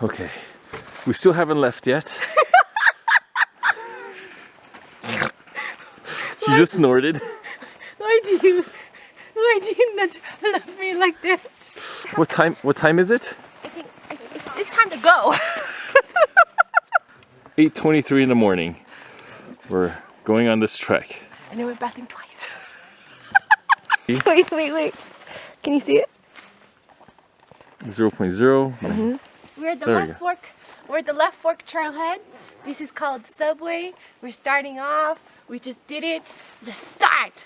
Okay, we still haven't left yet. She just snorted. Why do you not love me like that? What time is it? I think it's time to go. 8:23 in the morning. We're going on this trek. And I went bathroom twice. Wait. Can you see it? 0.0. We're at the left fork. We're at the left fork trailhead. This is called Subway. We're starting off. We just did it. Let's start.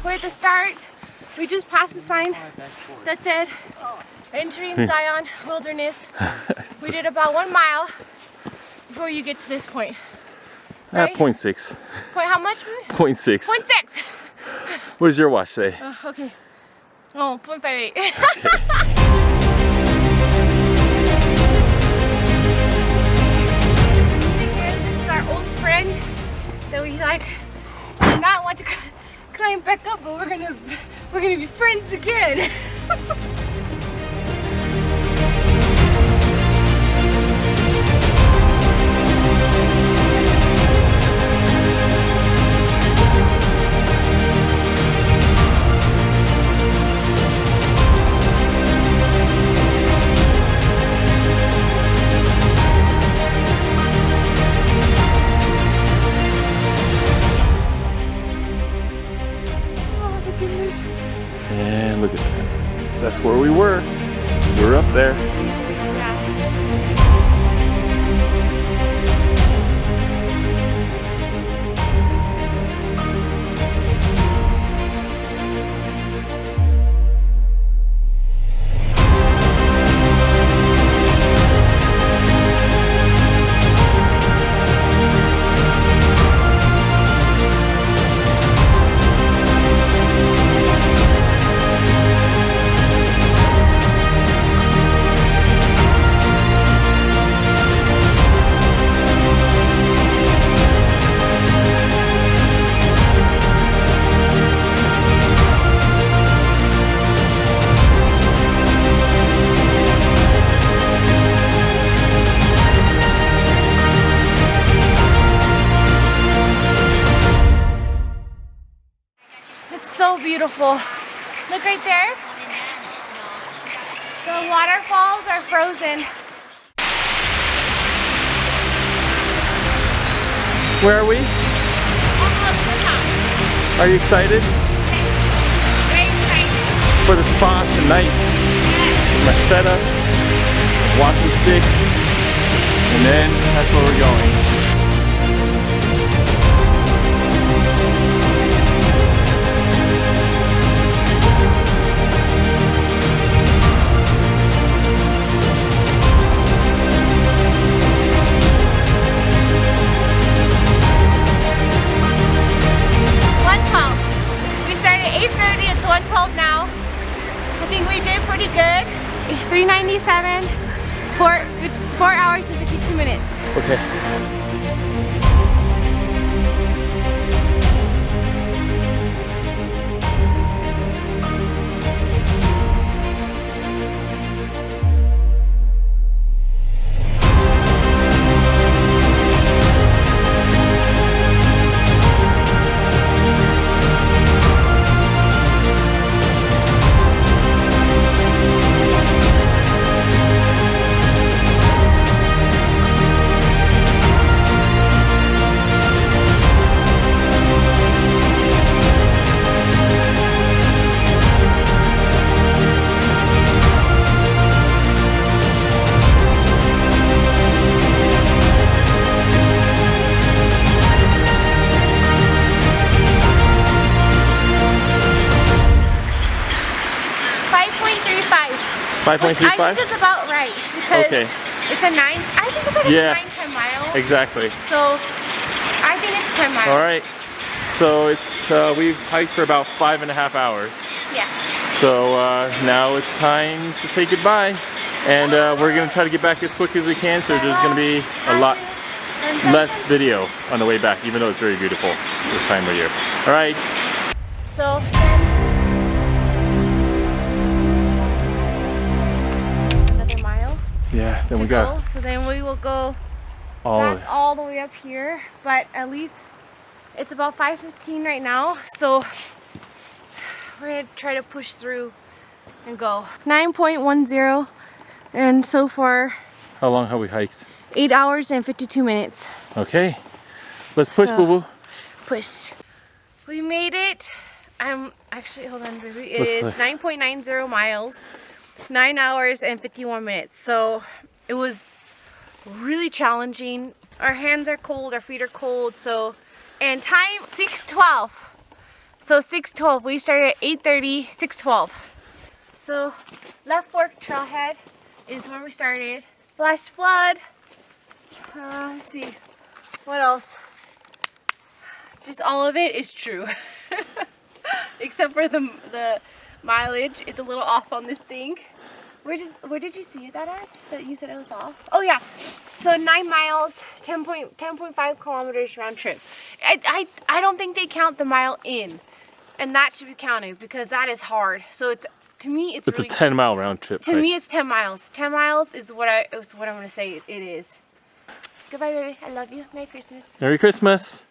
We're at the start. We just passed the sign that said entering Zion Wilderness. We did about 1 mile before you get to this point. Right? 0.6. Point how much? 0.6. 0.6. What does your watch say? Okay. Oh, 0.58. Okay. This is our old friend that we like do not want to climb back up, but we're gonna be friends again. And look at that. That's where we were. We're up there. So beautiful. Look right there. The waterfalls are frozen. Where are we? Almost the top. Are you excited? Very excited. For the spot tonight? With my setup, walking sticks, and then that's where we're going. It's 1:12 now. I think we did pretty good. 397, 4 hours and 52 minutes. Okay. I think it's about right because it's a 9. I think it's like a 9-10 mile. Exactly. So I think it's 10 miles. All right. So it's we've hiked for about 5.5 hours. Yeah. So now it's time to say goodbye. And we're gonna try to get back as quick as we can, so there's gonna be a lot less video on the way back, even though it's very beautiful this time of year. All right. So another mile. Yeah, then we got. So then we will go back all the way up here, but at least it's about 5:15 right now, so we're gonna try to push through and go. 9.10, and so far. How long have we hiked? 8 hours and 52 minutes. Okay, let's push, boo boo. Push. We made it. I'm actually, hold on, baby. It is 9.90 miles, 9 hours and 51 minutes. So it was really challenging. Our hands are cold, our feet are cold. So, and time 6:12. So 6:12. We started at 8:30, 6:12. So Left Fork Trailhead is where we started. Flash flood. Let's see. What else? Just all of it is true. Except for the mileage. It's a little off on this thing. Where did you see that at? That you said it was off? Oh yeah. So 9 miles, 10.5 kilometers round trip. I don't think they count the mile in. And that should be counted because that is hard. So it's, to me, it's really, a 10-mile round trip. To me, it's 10 miles. 10 miles is what I'm gonna say it is. Goodbye, baby. I love you. Merry Christmas. Merry Christmas.